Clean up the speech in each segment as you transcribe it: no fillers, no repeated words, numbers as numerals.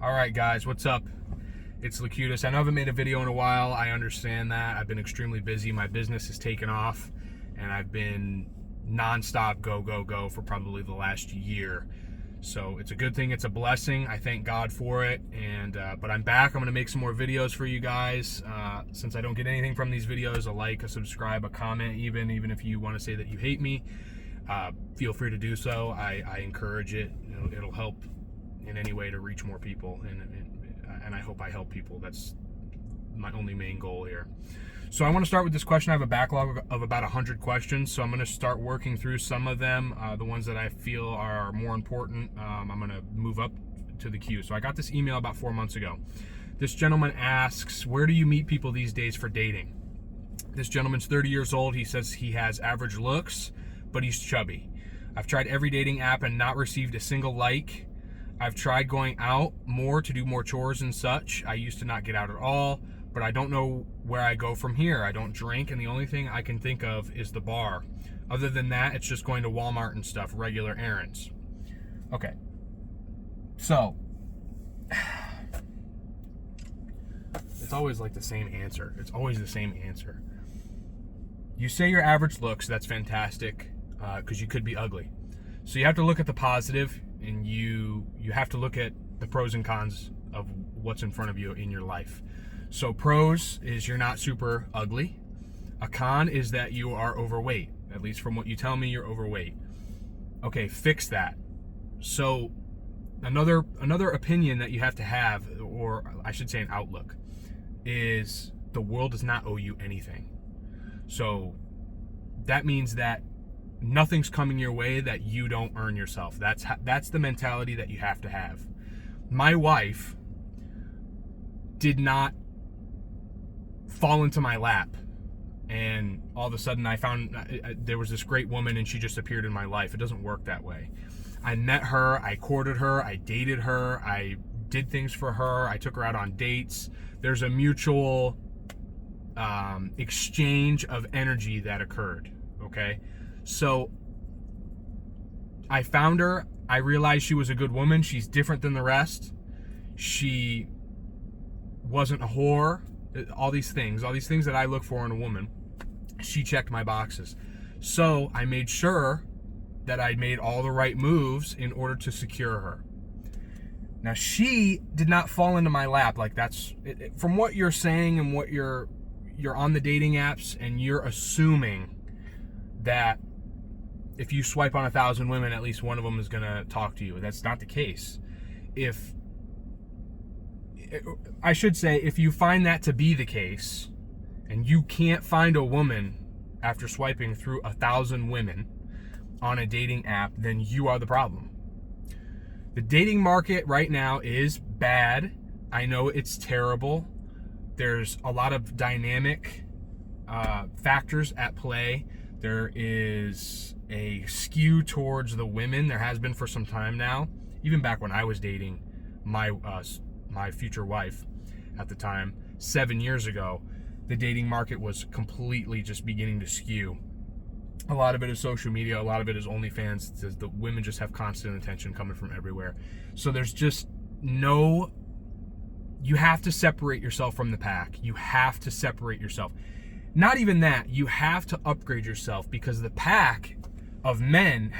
All right, guys, what's up? It's Lacutus. I know I haven't made a video in a while. I understand that. I've been extremely busy. My business has taken off, and I've been nonstop go for probably the last year. So it's a good thing. It's a blessing. I thank God for it. But I'm back. I'm going to make some more videos for you guys. Since I don't get anything from these videos, a like, a subscribe, a comment, even if you want to say that you hate me, feel free to do so. I encourage it. It'll help in any way to reach more people, and I hope I help people. That's my only main goal here. So I want to start with this question. I have a backlog of about 100 questions, so I'm going to start working through some of them. The ones that I feel are more important, I'm going to move up to the queue. So I got this email about 4 months ago. This gentleman asks, where do you meet people these days for dating? This gentleman's 30 years old. He says he has average looks, but he's chubby. I've tried every dating app and not received a single like. I've tried going out more to do more chores and such. I used to not get out at all, but I don't know where I go from here. I don't drink, and the only thing I can think of is the bar. Other than that, it's just going to Walmart and stuff, regular errands. Okay. So, it's always like the same answer. It's always the same answer. You say your average looks, that's fantastic, because you could be ugly. So you have to look at the positive, and you have to look at the pros and cons of what's in front of you in your life. So pros is you're not super ugly. A con is that you are overweight. At least from what you tell me, you're overweight. Okay, fix that. So another opinion that you have to have, or I should say an outlook, is the world does not owe you anything. So that means that nothing's coming your way that you don't earn yourself. That's the mentality that you have to have. My wife did not fall into my lap, and all of a sudden I found there was this great woman and she just appeared in my life. It doesn't work that way. I met her, I courted her, I dated her, I did things for her, I took her out on dates. There's a mutual exchange of energy that occurred, okay? So I found her. I realized she was a good woman. She's different than the rest. She wasn't a whore. All these things that I look for in a woman, she checked my boxes. So I made sure that I made all the right moves in order to secure her. Now, she did not fall into my lap. Like, that's from what you're saying and what you're on the dating apps, and you're assuming that if you swipe on 1,000 women, at least one of them is going to talk to you. That's not the case. If you find that to be the case, and you can't find a woman after swiping through 1,000 women on a dating app, then you are the problem. The dating market right now is bad. I know it's terrible. There's a lot of dynamic factors at play. There is a skew towards the women. There has been for some time now. Even back when I was dating my future wife at the time, 7 years ago, the dating market was completely just beginning to skew. A lot of it is social media. A lot of it is OnlyFans. The women just have constant attention coming from everywhere. So there's just no... You have to separate yourself from the pack. You have to separate yourself. Not even that, you have to upgrade yourself, because the pack of men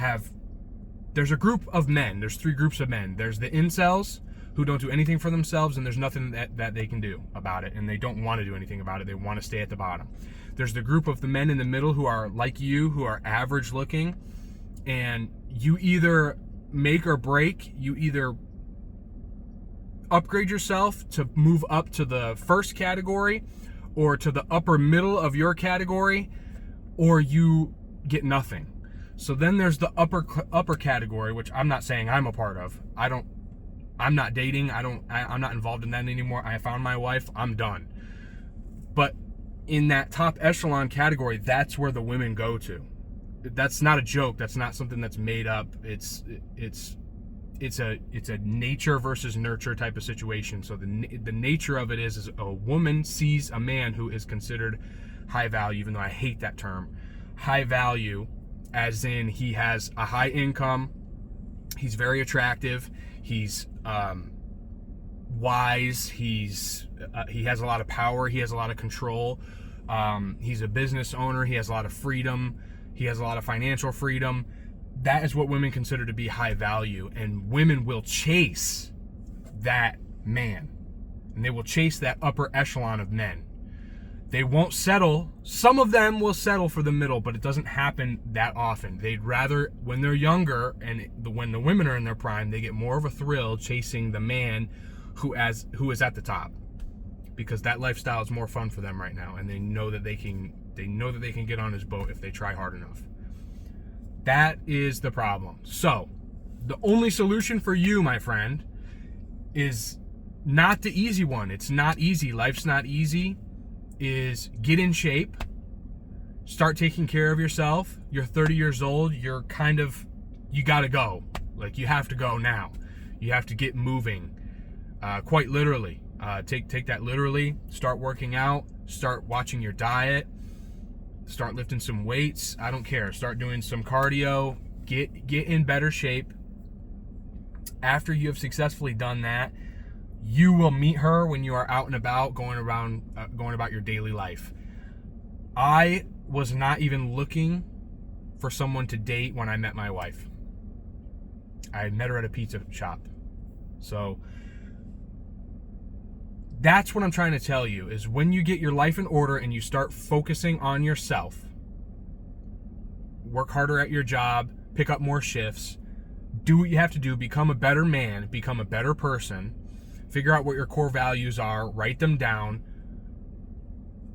there's a group of men, there's 3 groups of men. There's the incels who don't do anything for themselves, and there's nothing that they can do about it, and they don't want to do anything about it. They want to stay at the bottom. There's the group of the men in the middle who are like you, who are average looking, and you either make or break. You either upgrade yourself to move up to the first category, or to the upper middle of your category, or you get nothing. So then there's the upper category, which I'm not saying I'm a part of. I'm not dating. I'm not involved in that anymore. I found my wife. I'm done. But in that top echelon category, that's where the women go to. That's not a joke. That's not something that's made up. It's a nature versus nurture type of situation. So the nature of it is a woman sees a man who is considered high value, even though I hate that term. High value, as in he has a high income, he's very attractive, he's wise. He has a lot of power. He has a lot of control. He's a business owner. He has a lot of freedom. He has a lot of financial freedom. That is what women consider to be high value, and women will chase that man, and they will chase that upper echelon of men. They won't settle. Some of them will settle for the middle, but it doesn't happen that often. They'd rather, when they're younger and when the women are in their prime, they get more of a thrill chasing the man who is at the top, because that lifestyle is more fun for them right now, and they know that they can get on his boat if they try hard enough. That is the problem. So, the only solution for you, my friend, is not the easy one. It's not easy. Life's not easy. Is get in shape. Start taking care of yourself. You're 30 years old. You gotta go. Like, you have to go now. You have to get moving. Quite literally. Take that literally. Start working out. Start watching your diet. Start lifting some weights. I don't care. Start doing some cardio. Get in better shape. After you have successfully done that, you will meet her when you are out and about, going about your daily life. I was not even looking for someone to date when I met my wife. I met her at a pizza shop. So that's what I'm trying to tell you, is when you get your life in order and you start focusing on yourself, work harder at your job, pick up more shifts, do what you have to do, become a better man, become a better person, figure out what your core values are, write them down,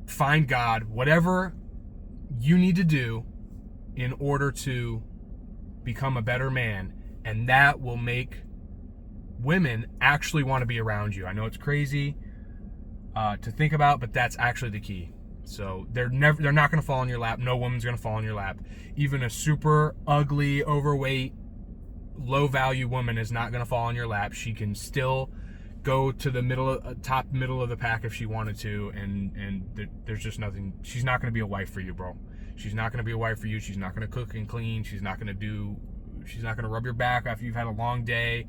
find God, whatever you need to do in order to become a better man, and that will make women actually want to be around you. I know it's crazy to think about, but that's actually the key. So they're not going to fall in your lap. No woman's going to fall in your lap. Even a super ugly, overweight, low value woman is not going to fall in your lap. She can still go to the top middle of the pack if she wanted to, and there's just nothing. She's not going to be a wife for you, bro. She's not going to be a wife for you. She's not going to cook and clean. She's not going to rub your back after you've had a long day.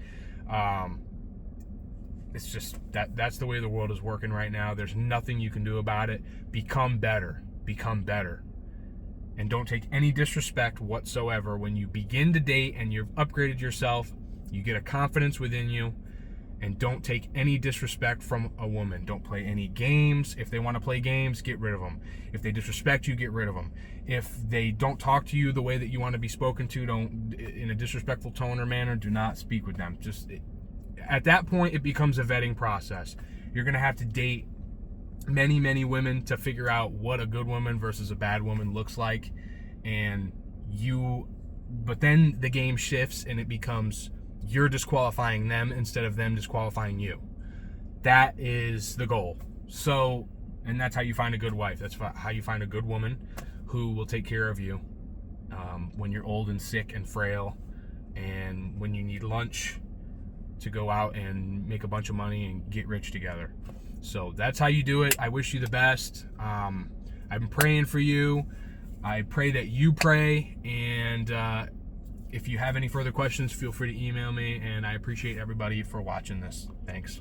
It's just that's the way the world is working right now. There's nothing you can do about it. Become better. And don't take any disrespect whatsoever. When you begin to date and you've upgraded yourself, you get a confidence within you, and don't take any disrespect from a woman. Don't play any games. If they want to play games, get rid of them. If they disrespect you, get rid of them. If they don't talk to you the way that you want to be spoken to, don't, in a disrespectful tone or manner, do not speak with them. At that point, it becomes a vetting process. You're going to have to date many, many women to figure out what a good woman versus a bad woman looks like. But then the game shifts and it becomes you're disqualifying them instead of them disqualifying you. That is the goal. So, and that's how you find a good wife. That's how you find a good woman who will take care of you when you're old and sick and frail, and when you need lunch to go out and make a bunch of money and get rich together. So that's how you do it. I wish you the best. I've been praying for you. I pray that you pray, and if you have any further questions, feel free to email me, and I appreciate everybody for watching this. Thanks.